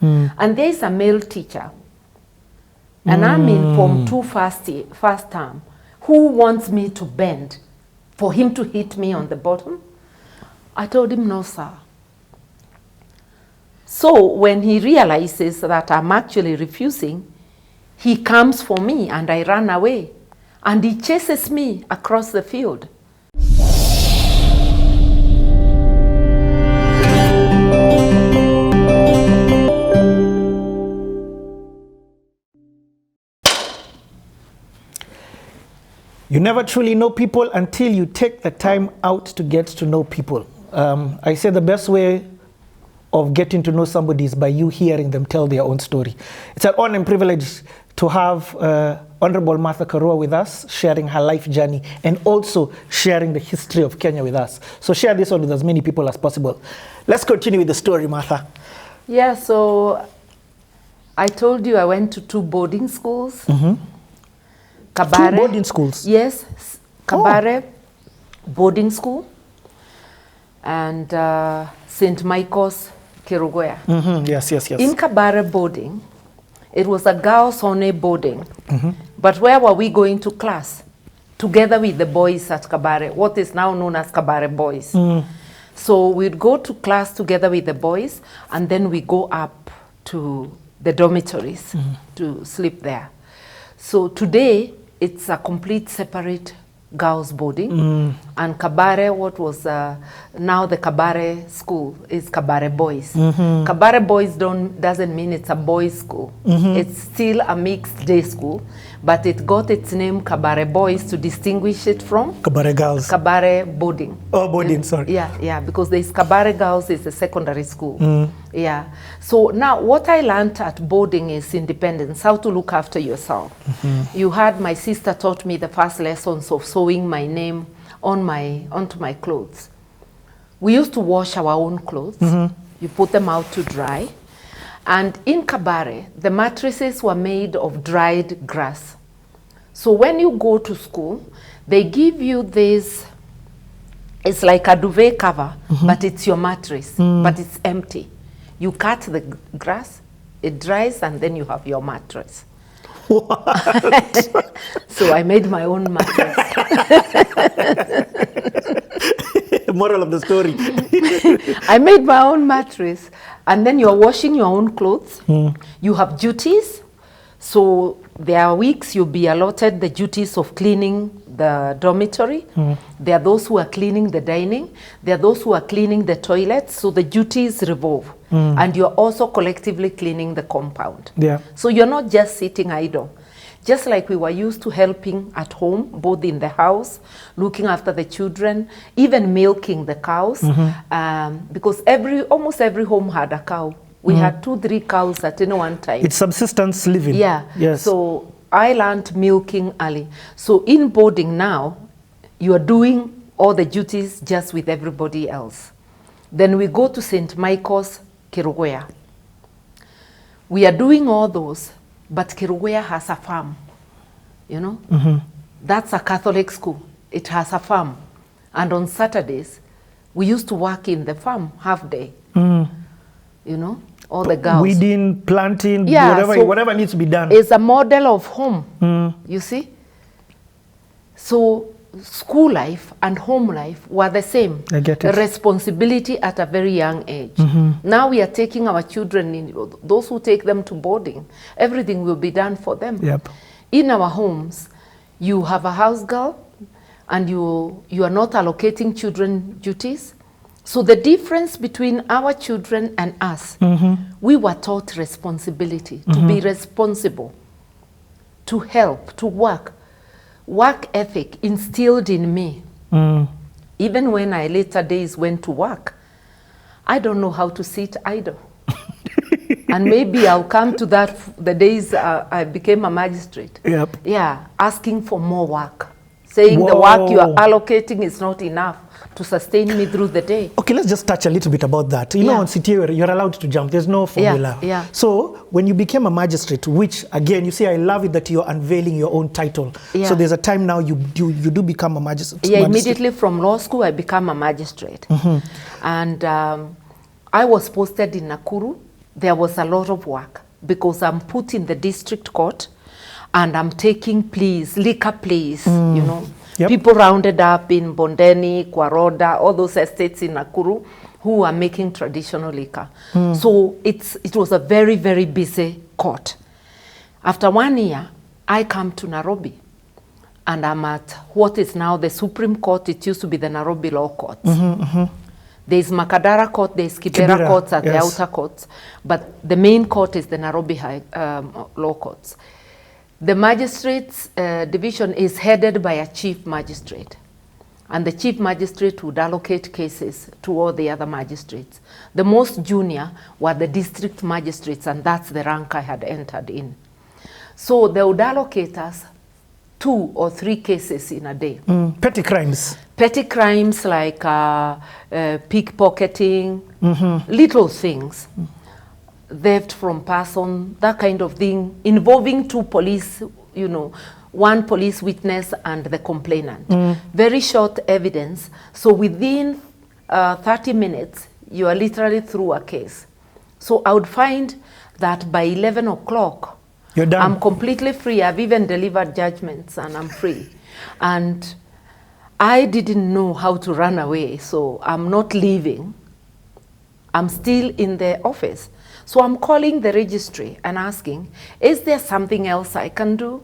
And there is a male teacher. And I'm in Form 2 first term. Who wants me to bend for him to hit me on the bottom? I told him, no, sir. So when he realizes that I'm actually refusing, he comes for me and I run away. And he chases me across the field. You never truly know people until you take the time out to get to know people. I say the best way of getting to know somebody is by you hearing them tell their own story. It's an honor and privilege to have Honorable Martha Karua with us, sharing her life journey and also sharing the history of Kenya with us. So share this one with as many people as possible. Let's continue with the story, Martha. Yeah, so I told you I went to 2 boarding schools. Kabare. 2 boarding schools? Yes, Kabare boarding school and St. Michael's Kirugoya. Yes. In Kabare boarding, it was a girls-only boarding. But where were we going to class? Together with the boys at Kabare, what is now known as Kabare boys. So we'd go to class together with the boys, and then we go up to the dormitories to sleep there. So today, it's a complete separate girls boarding. And Kabare, what was now the Kabare school, is Kabare boys. Kabare boys doesn't mean it's a boys school. It's still a mixed day school, but it got its name Kabare boys to distinguish it from Kabare girls. Kabare boarding. Oh, boarding, sorry. Yeah, because there's Kabare girls is a secondary school. Yeah. So now what I learned at boarding is independence, how to look after yourself. You had my sister taught me the first lessons of sewing my name onto my clothes. We used to wash our own clothes. You put them out to dry. And in Kabare, the mattresses were made of dried grass. So when you go to school, they give you this, it's like a duvet cover, but it's your mattress, but it's empty. You cut the grass, it dries, and then you have your mattress. What? So I made my own mattress. Moral of the story. I made my own mattress, and then you're washing your own clothes. You have duties. So there are weeks you'll be allotted the duties of cleaning the dormitory. There are those who are cleaning the dining. There are those who are cleaning the toilets. So the duties revolve. And you're also collectively cleaning the compound. Yeah. So you're not just sitting idle. Just like we were used to helping at home, both in the house, looking after the children, even milking the cows, because almost every home had a cow. We had 2-3 cows at any one time. It's subsistence living. Yeah. Yes. So I learned milking early. So in boarding now, you are doing all the duties just with everybody else. Then we go to St. Michael's Kirugoya. We are doing all those, but Kirugoya has a farm, you know? That's a Catholic school. It has a farm. And on Saturdays, we used to work in the farm half day, you know, all the girls. Weeding, planting, yeah, whatever needs to be done. It's a model of home, you see? So school life and home life were the same. I get it. Responsibility at a very young age. Now we are taking our children, those who take them to boarding, everything will be done for them. Yep. In our homes, you have a house girl and you are not allocating children duties. So the difference between our children and us, we were taught responsibility, to be responsible, to help, to work. Work ethic instilled in me. Even when I later days went to work, I don't know how to sit idle. And maybe I'll come to that the days I became a magistrate. Yep. Yeah, asking for more work. Saying the work you are allocating is not enough to sustain me through the day. Okay, let's just touch a little bit about that. You know, on city, you're allowed to jump. There's no formula. Yeah. So when you became a magistrate, which again, you say, I love it that you're unveiling your own title. Yeah. So there's a time now you do become a magistrate. Yeah, immediately from law school, I became a magistrate. And I was posted in Nakuru there was a lot of work because I'm put in the district court and I'm taking pleas, liquor pleas, you know. Yep. People rounded up in Bondeni, Kwaroda, all those estates in Nakuru who are making traditional liquor. So it was a very, very busy court. After 1 year, I come to Nairobi and I'm at what is now the Supreme Court. It used to be the Nairobi Law Courts. There's Makadara Court, there's Kibera Courts at the outer courts, but the main court is the Nairobi Law Courts. The magistrates division is headed by a chief magistrate, and the chief magistrate would allocate cases to all the other magistrates. The most junior were the district magistrates, and that's the rank I had entered in. So they would allocate us 2 or 3 cases in a day. Petty crimes. Petty crimes like pickpocketing, little things, theft from person, that kind of thing, involving 2 police, you know, 1 police witness and the complainant. Very short evidence. So within 30 minutes, you are literally through a case. So I would find that by 11 o'clock, you're done. I'm completely free. I've even delivered judgments and I'm free. And I didn't know how to run away, so I'm not leaving. I'm still in the office. So I'm calling the registry and asking, is there something else I can do?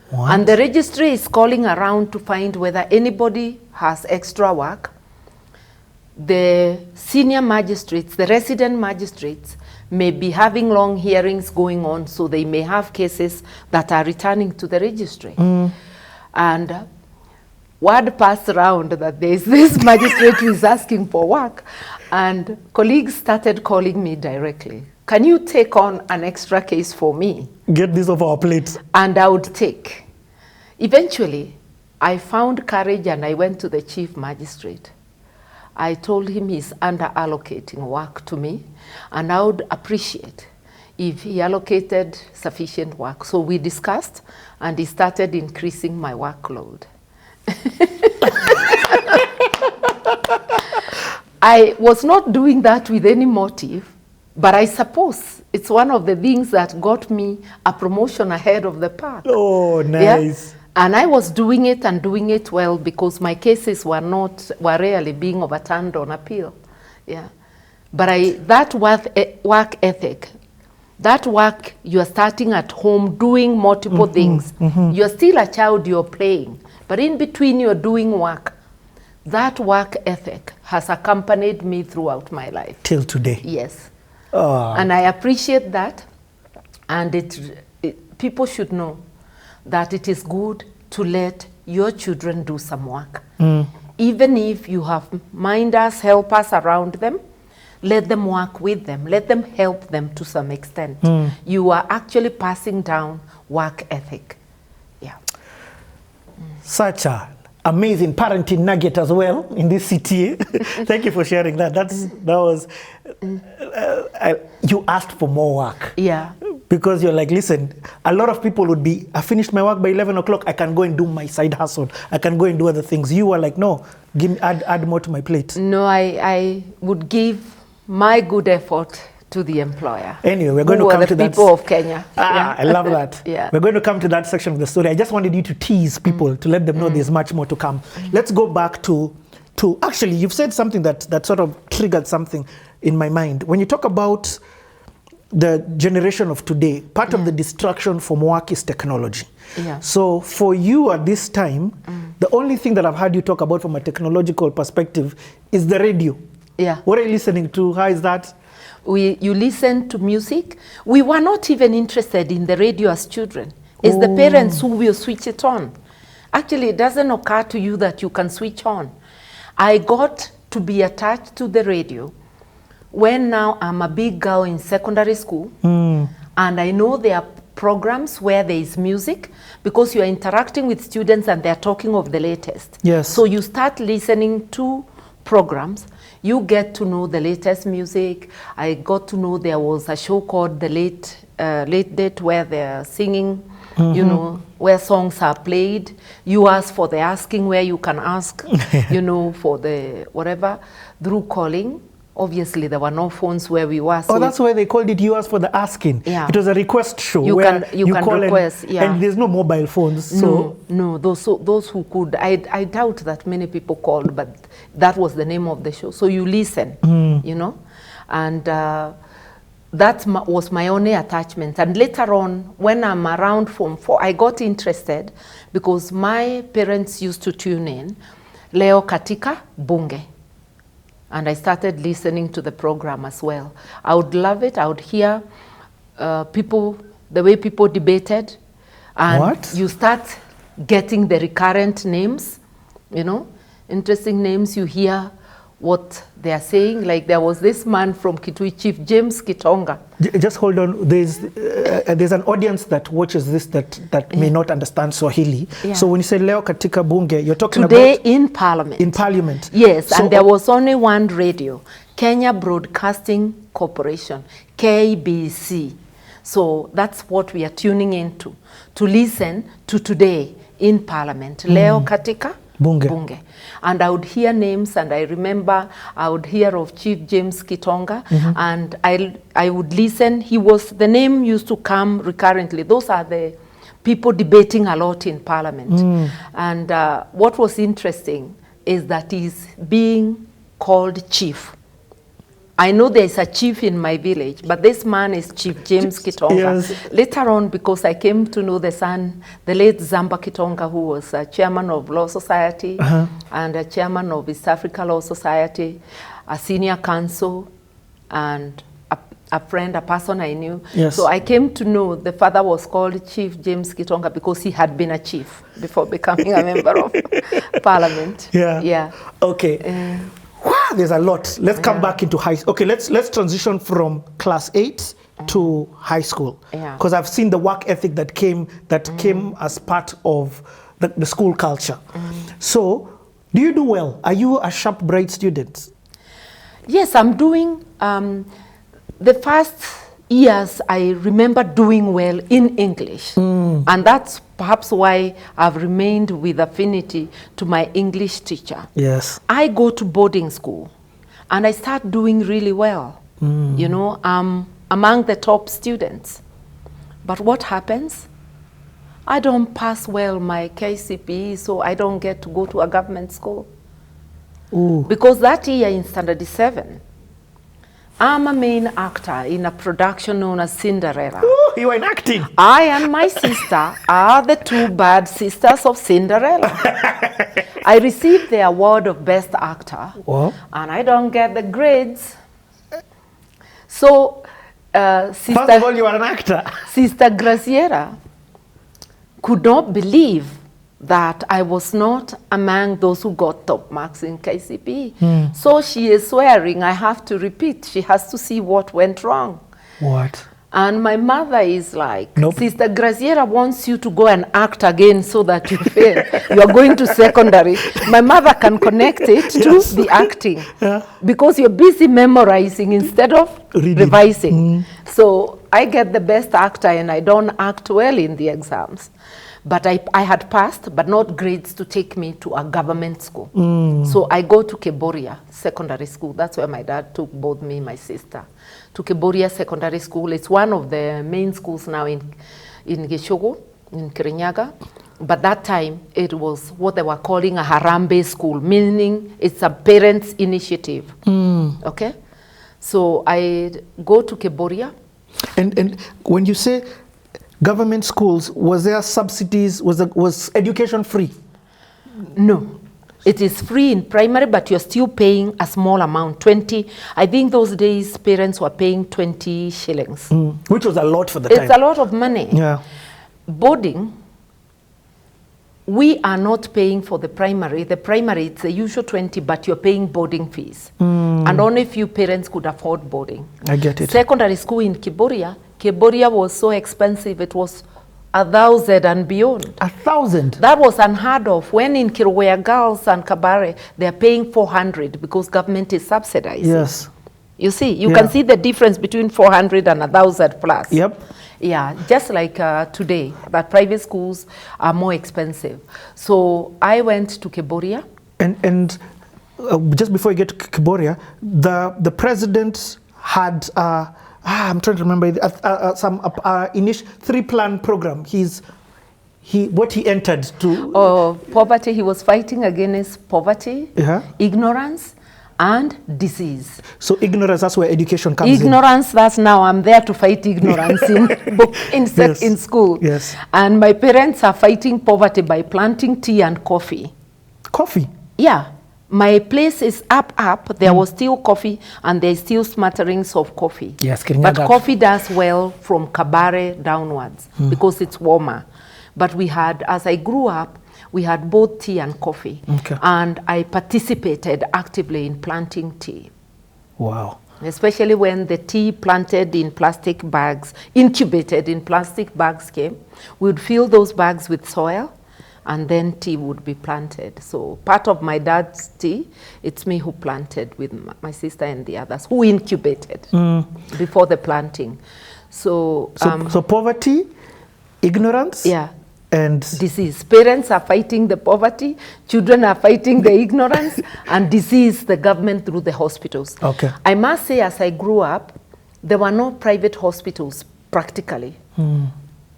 What? And the registry is calling around to find whether anybody has extra work. The senior magistrates, the resident magistrates, may be having long hearings going on, so they may have cases that are returning to the registry. And word passed around that there is this magistrate who is asking for work, and colleagues started calling me directly. Can you take on an extra case for me? Get this off our plates. And I would take. Eventually, I found courage and I went to the chief magistrate. I told him he's under-allocating work to me, and I would appreciate if he allocated sufficient work. So we discussed, and he started increasing my workload. I was not doing that with any motive, but I suppose it's one of the things that got me a promotion ahead of the pack. Oh, nice. Yeah? And I was doing it and doing it well because my cases were rarely being overturned on appeal. Yeah. But that work ethic, that work, you are starting at home doing multiple things. You're still a child, you're playing. But in between you're doing work. That work ethic has accompanied me throughout my life. Till today. Yes. And I appreciate that. And people should know that it is good to let your children do some work. Even if you have minders, helpers around them, let them work with them. Let them help them to some extent. You are actually passing down work ethic. Yeah. Such an amazing parenting nugget as well in this city. Thank you for sharing that. That was, you asked for more work. Yeah. Because you're like, listen, a lot of people would be, I finished my work by 11 o'clock, I can go and do my side hustle. I can go and do other things. You were like, no, add more to my plate. No, I would give my good effort to the employer. Anyway, we're going to come to that. People of Kenya. Yeah. I love that. Yeah. We're going to come to that section of the story. I just wanted you to tease people to let them know there's much more to come. Let's go back to actually, you've said something that sort of triggered something in my mind. When you talk about the generation of today, part of the distraction from work is technology. Yeah. So for you at this time, the only thing that I've heard you talk about from a technological perspective is the radio. Yeah. What are you listening to? How is that? You listen to music. We were not even interested in the radio as children. It's the parents who will switch it on. Actually, it doesn't occur to you that you can switch on. I got to be attached to the radio when now I'm a big girl in secondary school, and I know there are programs where there is music because you are interacting with students and they're talking of the latest. Yes. So you start listening to programs, you get to know the latest music. I got to know there was a show called The Late Date where they're singing, you know, where songs are played. You ask for the asking where you can ask, you know, for the whatever, through calling. Obviously, there were no phones where we were. So oh, that's why they called it Yours for the Asking. Yeah. It was a request show you where can call request, and there's no mobile phones. So no, those who could, I doubt that many people called, but that was the name of the show. So you listen, you know, and that was my only attachment. And later on, when I'm around Form 4, I got interested because my parents used to tune in, Leo Katika Bunge. And I started listening to the program as well. I would love it. I would hear people, the way people debated. And what? You start getting the recurrent names, you know, interesting names. You hear what they are saying. Like there was this man from Kitui, Chief James Kitonga. Just hold on. There's an audience that watches this that may not understand Swahili. Yeah. So when you say Leo Katika Bunge, you're talking today about in Parliament. In Parliament. Yes, so, and there was only one radio, Kenya Broadcasting Corporation, KBC. So that's what we are tuning into, to listen to today in Parliament. Leo Katika Bunge. And I would hear names, and I remember I would hear of Chief James Kitonga, and I would listen. The name used to come recurrently. Those are the people debating a lot in Parliament. And what was interesting is that he's being called chief. I know there's a chief in my village, but this man is Chief James Kitonga. Yes. Later on, because I came to know the late Zamba Kitonga, who was a chairman of Law Society and a chairman of East Africa Law Society, a senior counsel, and a friend, a person I knew. Yes. So I came to know the father was called Chief James Kitonga because he had been a chief before becoming a member of Parliament. Yeah. Yeah. Okay. Wow, there's a lot. Let's come back into high school. Okay, let's transition from class 8 to high school. Because I've seen the work ethic that came as part of the school culture. So, do you do well? Are you a sharp, bright student? Yes, I'm doing. The first years, I remember doing well in English. And that's perhaps why I've remained with affinity to my English teacher. Yes. I go to boarding school, and I start doing really well. You know, I'm among the top students. But what happens? I don't pass well my KCPE, so I don't get to go to a government school. Ooh. Because that year in Standard 7, I'm a main actor in a production known as Cinderella. Ooh, you were in acting. I and my sister are the two bad sisters of Cinderella. I received the award of Best Actor, and I don't get the grades. So, first of all, you are an actor. Sister Graciera could not believe that I was not among those who got top marks in KCPE. So she is swearing I have to repeat. She has to see what went wrong. What? And my mother is like, nope. Sister Graciera wants you to go and act again so that you fail. You are going to secondary. My mother can connect it to the acting. Because you're busy memorizing instead of revising. So I get the best actor and I don't act well in the exams. But I had passed, but not grades to take me to a government school. So I go to Keboria Secondary School. That's where my dad took both me and my sister. To Keboria Secondary School. It's one of the main schools now in Gichugu, in Kirinyaga. But that time, it was what they were calling a Harambee school, meaning it's a parents' initiative. Okay? So I go to Keboria. And when you say government schools, was there subsidies? Was education free? No. It is free in primary, but you're still paying a small amount, 20. I think those days parents were paying 20 shillings. Which was a lot for the time. It's a lot of money. Yeah. Boarding, we are not paying for the primary. The primary, it's the usual 20, but you're paying boarding fees. And only few parents could afford boarding. I get it. Secondary school in Keboria was so expensive, it was 1,000 and beyond. 1,000? That was unheard of. When in Kirwea Girls and Kabare, they're paying 400 because government is subsidizing. Yes. You see, you can see the difference between 400 and 1,000 plus. Yep. Yeah, just like today, that private schools are more expensive. So I went to Keboria. And just before you get to Kiboria, the president had, I'm trying to remember, some initial 3-plan program. What he entered to... poverty, he was fighting against poverty, ignorance, and disease. So ignorance, that's where education comes in. Ignorance, that's now I'm there to fight ignorance in school. Yes. And my parents are fighting poverty by planting tea and coffee. Coffee? Yeah. My place is up. There was still coffee, and there's still smatterings of coffee. Yes, but coffee does well from Kabare downwards because it's warmer. But we had, as I grew up, we had both tea and coffee. Okay. And I participated actively in planting tea. Wow. Especially when the tea planted in plastic bags, incubated in plastic bags came, we would fill those bags with soil, and then tea would be planted. So part of my dad's tea, it's me who planted with my sister and the others, who incubated before the planting. So poverty, ignorance, and disease. Parents are fighting the poverty, children are fighting the ignorance, and disease, the government through the hospitals. Okay. I must say, as I grew up, there were no private hospitals practically.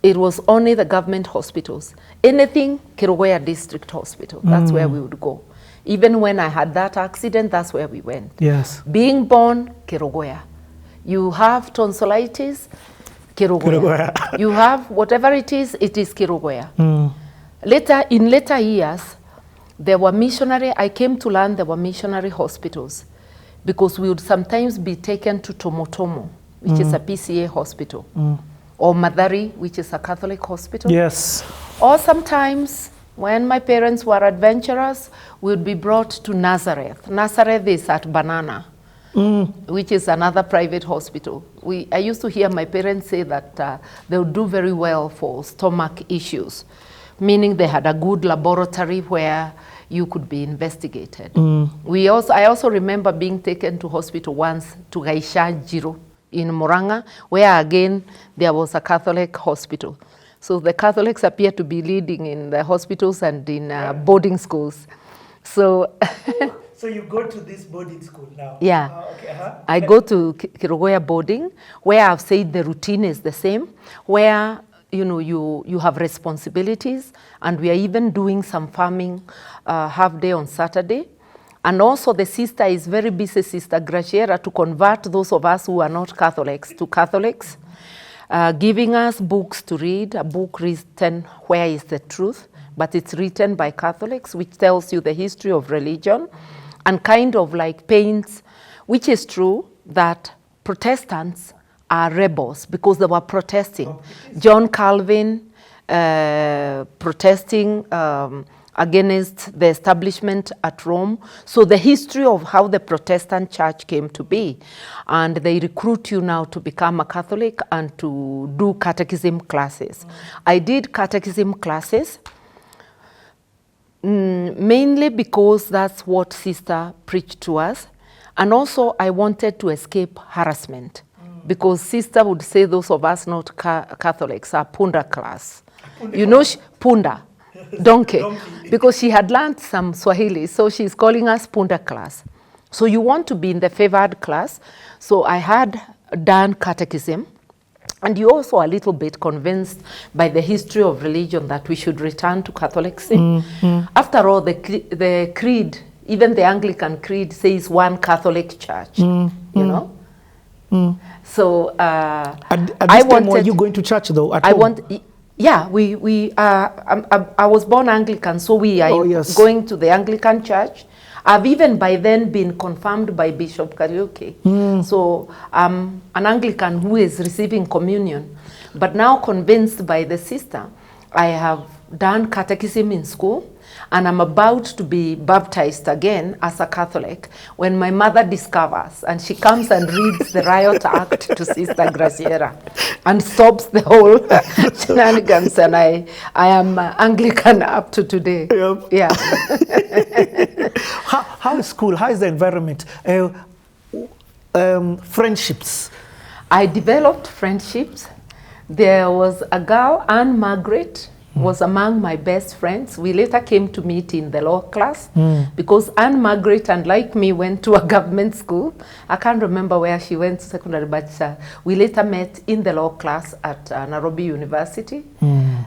It was only the government hospitals. Anything, Kerugoya District Hospital, that's where we would go. Even when I had that accident, that's where we went. Yes. Being born, Kerugoya. You have tonsillitis, Kerugoya. You have whatever it is Kerugoya. In later years, there were I came to learn there were missionary hospitals, because we would sometimes be taken to Tomotomo, which is a PCA hospital, or Madari, which is a Catholic hospital. Yes. Or sometimes, when my parents were adventurous, we would be brought to Nazareth. Nazareth is at Banana, which is another private hospital. I used to hear my parents say that they would do very well for stomach issues, meaning they had a good laboratory where you could be investigated. I also remember being taken to hospital once to Gaisha Jiro in Moranga, where again there was a Catholic hospital. So the Catholics appear to be leading in the hospitals and in boarding schools. So so you go to this boarding school now? Yeah. Okay, I go to Kerugoya boarding, where I've said the routine is the same, where you have responsibilities, and we are even doing some farming half day on Saturday. And also the sister is very busy, Sister Graciera, to convert those of us who are not Catholics to Catholics, giving us books to read, a book written, Where is the Truth? But it's written by Catholics, which tells you the history of religion, and kind of like paints, which is true, that Protestants are rebels because they were protesting. John Calvin protesting against the establishment at Rome. So the history of how the Protestant church came to be. And they recruit you now to become a Catholic and to do catechism classes. I did catechism classes mainly because that's what Sister preached to us. And also I wanted to escape harassment because Sister would say those of us not Catholics are Punda class. Punda. Donkey, because she had learned some Swahili, so she's calling us Punda class. So you want to be in the favored class. So I had done catechism, and you also a little bit convinced by the history of religion that we should return to Catholicism. After all, the creed, even the Anglican creed, says one Catholic church, you know? So at this time, were you going to church though? At home? Yeah, I was born Anglican, so we are going to the Anglican church. I've even by then been confirmed by Bishop Kariuki. So I'm an Anglican who is receiving communion. But now convinced by the sister, I have done catechism in school, and I'm about to be baptized again as a Catholic when my mother discovers, and she comes and reads the Riot Act to Sister Graciera and stops the whole shenanigans, and I am Anglican up to today. Yep. Yeah. How is school? How is the environment? Friendships. I developed friendships. There was a girl, Anne Margaret, was among my best friends. We later came to meet in the law class because Anne Margaret, and like me, went to a government school. I can't remember where she went to secondary, but we later met in the law class at Nairobi University.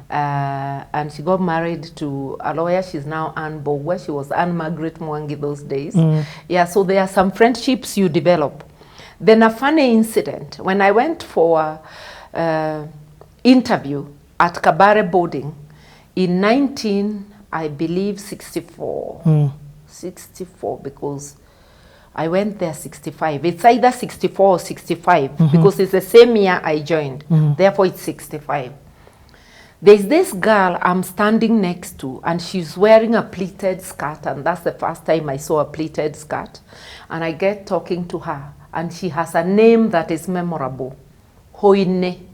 And she got married to a lawyer. She's now Anne Bogwa. She was Anne Margaret Mwangi those days. Yeah, so there are some friendships you develop. Then a funny incident, when I went for interview at Kabare boarding in I believe 64. 64, because I went there 65. It's either 64 or 65 because it's the same year I joined. Therefore, it's 65. There's this girl I'm standing next to, and she's wearing a pleated skirt, and that's the first time I saw a pleated skirt. And I get talking to her, and she has a name that is memorable, Hoine.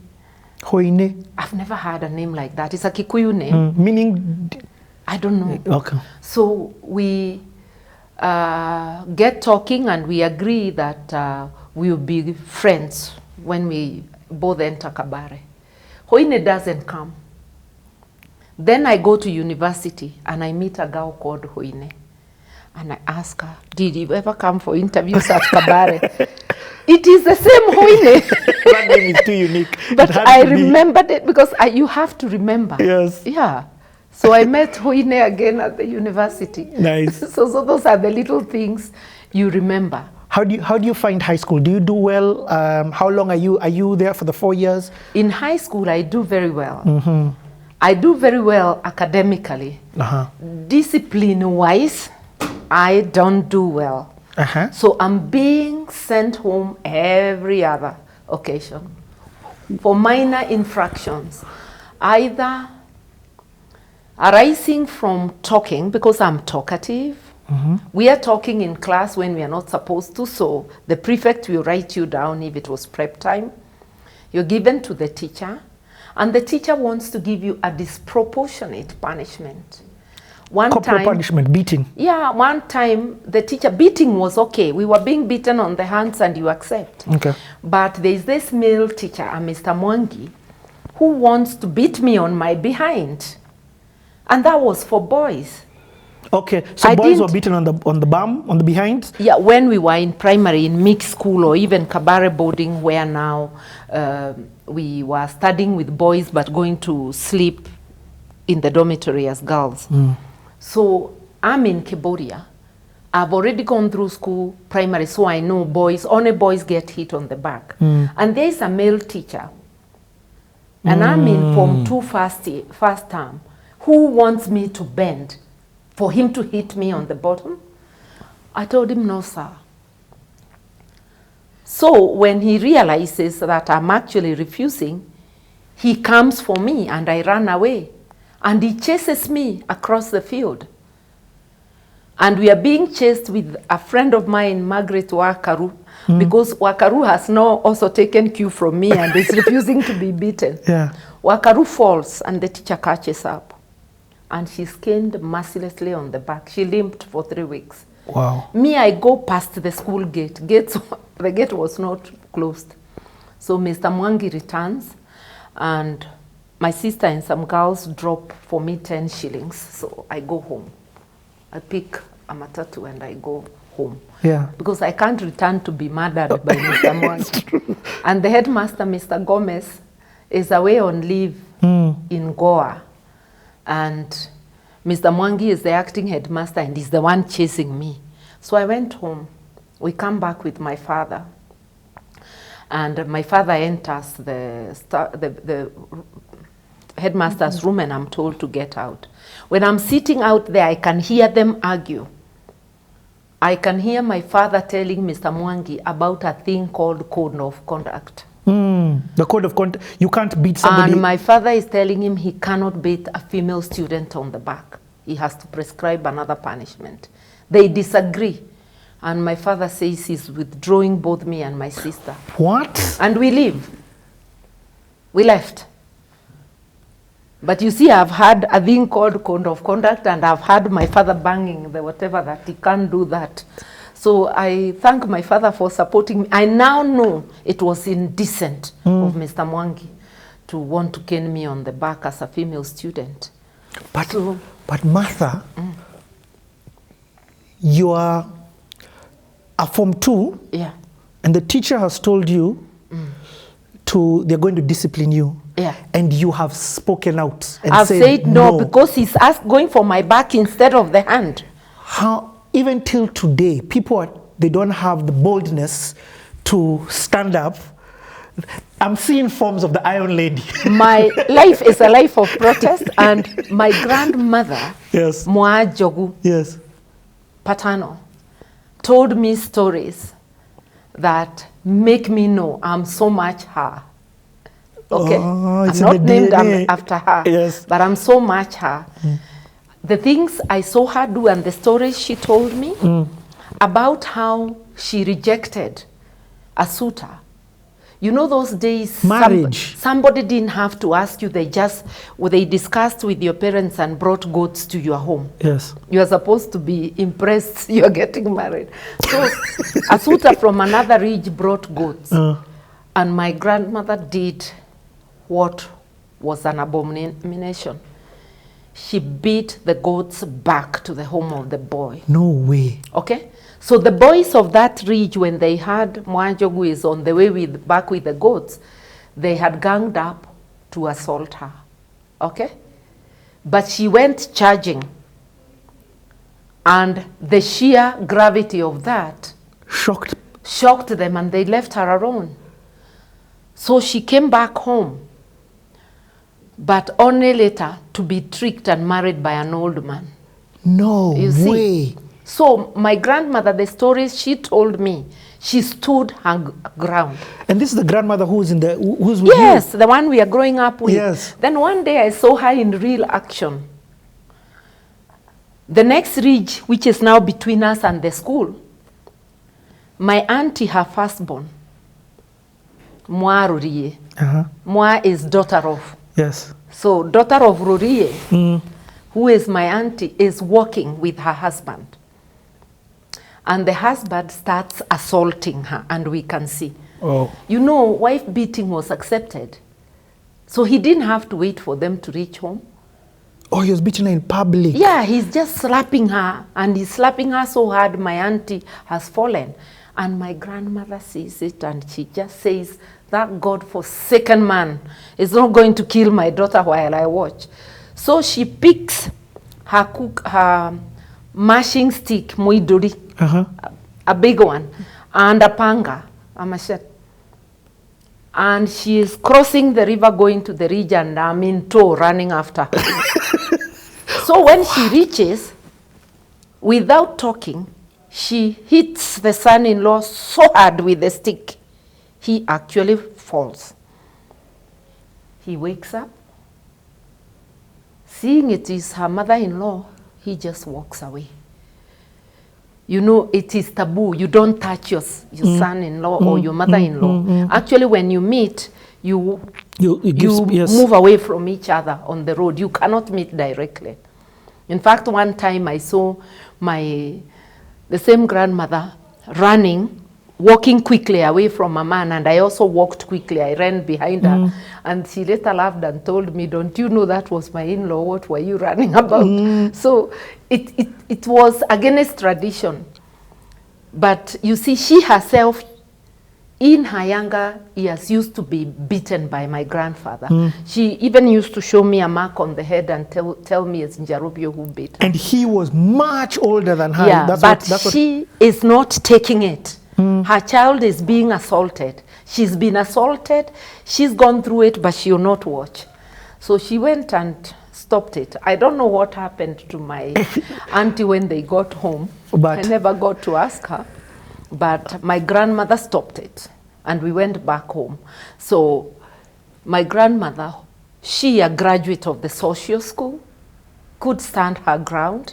Hoine? I've never heard a name like that. It's a Kikuyu name. Meaning? I don't know. Okay. So we get talking, and we agree that we'll be friends when we both enter Kabare. Hoine doesn't come. Then I go to university, and I meet a girl called Hoine. And I ask her, did you ever come for interviews at Kabare? It is the same Hoine. That name is too unique. But I remembered it because you have to remember. Yes. Yeah. So I met Hoine again at the university. Nice. So those are the little things you remember. How do you find high school? Do you do well? How long are you there for the 4 years? In high school, I do very well. I do very well academically. Discipline-wise, I don't do well. So I'm being sent home every other occasion for minor infractions, either arising from talking, because I'm talkative. We are talking in class when we are not supposed to, so the prefect will write you down if it was prep time. You're given to the teacher, and the teacher wants to give you a disproportionate punishment. Corporal punishment, beating. Yeah, one time the teacher, beating was okay. We were being beaten on the hands and you accept. Okay. But there is this male teacher, a Mr. Mwangi, who wants to beat me on my behind. And that was for boys. Okay, so boys were beaten on the bum, on the behind? Yeah, when we were in primary, in mixed school, or even Kabare boarding, where now we were studying with boys but going to sleep in the dormitory as girls. So I'm in Cambodia. I've already gone through school, primary, so I know boys, only boys get hit on the back. And there's a male teacher, and I'm in Form 2 first term, who wants me to bend for him to hit me on the bottom. I told him, no, sir. So when he realizes that I'm actually refusing, he comes for me and I run away. And he chases me across the field. And we are being chased with a friend of mine, Margaret Wakaru, because Wakaru has now also taken cue from me and is refusing to be beaten. Yeah. Wakaru falls and the teacher catches up. And she's skinned mercilessly on the back. She limped for 3 weeks. Wow. Me, I go past the school gate. The gate was not closed. So Mr. Mwangi returns, and my sister and some girls drop for me 10 shillings. So I go home. I pick a matatu and I go home. Yeah. Because I can't return to be murdered by Mr. Mwangi. And the headmaster, Mr. Gomez, is away on leave in Goa. And Mr. Mwangi is the acting headmaster and he's the one chasing me. So I went home. We come back with my father. And my father enters the headmaster's room and I'm told to get out. When I'm sitting out there, I can hear them argue. I can hear my father telling Mr. Mwangi about a thing called code of conduct. The code of conduct, you can't beat somebody. And my father is telling him he cannot beat a female student on the back. He has to prescribe another punishment. They disagree. And my father says he's withdrawing both me and my sister. What? And we leave. We left. But you see, I've had a thing called code of conduct, and I've had my father banging the whatever that he can't do that. So I thank my father for supporting me. I now know it was indecent of Mr. Mwangi to want to cane me on the back as a female student. But Martha, you are a Form 2, yeah, and the teacher has told you they're going to discipline you. Yeah. And you have spoken out and I've said no because he's going for my back instead of the hand. How, even till today, they don't have the boldness to stand up. I'm seeing forms of the Iron Lady. My life is a life of protest, and my grandmother, yes, Jogu, yes, paternal, told me stories that make me know I'm so much her. Okay, I'm not named after her, yes, but I'm so much her. The things I saw her do and the stories she told me about how she rejected a suitor. You know those days, marriage. Somebody didn't have to ask you. They discussed with your parents and brought goats to your home. Yes. You are supposed to be impressed you're getting married. So a suitor from another ridge brought goats. And my grandmother did what was an abomination. She beat the goats back to the home of the boy. No way. Okay? So the boys of that ridge, when they heard Mwanjogu is on the way back with the goats, they had ganged up to assault her. Okay? But she went charging. And the sheer gravity of that shocked them, and they left her alone. So she came back home, but only later to be tricked and married by an old man. No way. So my grandmother, the stories she told me, she stood her ground. And this is the grandmother who's with you? Yes, the one we are growing up with. Yes. Then one day I saw her in real action. The next ridge, which is now between us and the school, my auntie, her firstborn, Mwa Ruriye. Mwa is daughter of. Yes. So daughter of Ruriye, who is my auntie, is walking with her husband. And the husband starts assaulting her, and we can see. Oh. You know, wife beating was accepted. So he didn't have to wait for them to reach home. Oh, he was beating her in public. Yeah, he's just slapping her, and he's slapping her so hard my auntie has fallen. And my grandmother sees it, and she just says, that God-forsaken man is not going to kill my daughter while I watch. So she picks her mashing stick, muiduri, a big one, and a panga, a machete. And she is crossing the river going to the ridge, and I'm in tow running after her. So when she reaches, without talking, she hits the son-in-law so hard with the stick, he actually falls. He wakes up. Seeing it is her mother-in-law, he just walks away. You know, it is taboo. You don't touch your son-in-law or your mother-in-law. Actually, when you meet, you move away from each other on the road. You cannot meet directly. In fact, one time I saw the same grandmother running, walking quickly away from a man, and I also walked quickly. I ran behind her, and she later laughed and told me, don't you know that was my in-law? What were you running about? So it was against tradition. But you see, she herself, in her younger years, used to be beaten by my grandfather. She even used to show me a mark on the head and tell me it's Njarubio who beat her. And he was much older than her. Yeah, but she is not taking it. Her child is being assaulted. She's been assaulted. She's gone through it, but she'll not watch. So she went and stopped it. I don't know what happened to my auntie when they got home. I never got to ask her. But my grandmother stopped it, and we went back home. So my grandmother, she, a graduate of the social school, could stand her ground.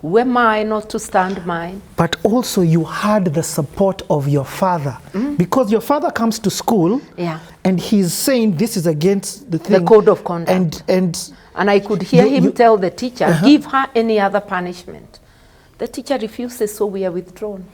Who am I not to stand mine? But also you had the support of your father. Because your father comes to school, and he's saying this is against the thing. The code of conduct. And I could hear him tell the teacher, give her any other punishment. The teacher refuses, so we are withdrawn.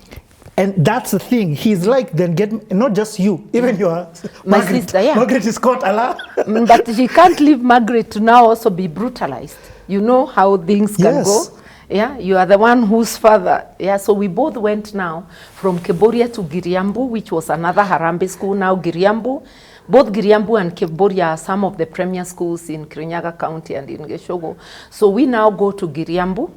And that's the thing. He's like, then get, not just you, even your My Margaret. sister, yeah. Margaret is caught Allah. But she can't leave Margaret to now also be brutalized. You know how things can Yes. go. Yeah, you are the one whose father. Yeah, so we both went now from Keboria to Giriambu, which was another Harambee school, now Giriambu. Both Giriambu and Keboria are some of the premier schools in Kirinyaga County and in Gichugu. So we now go to Giriambu.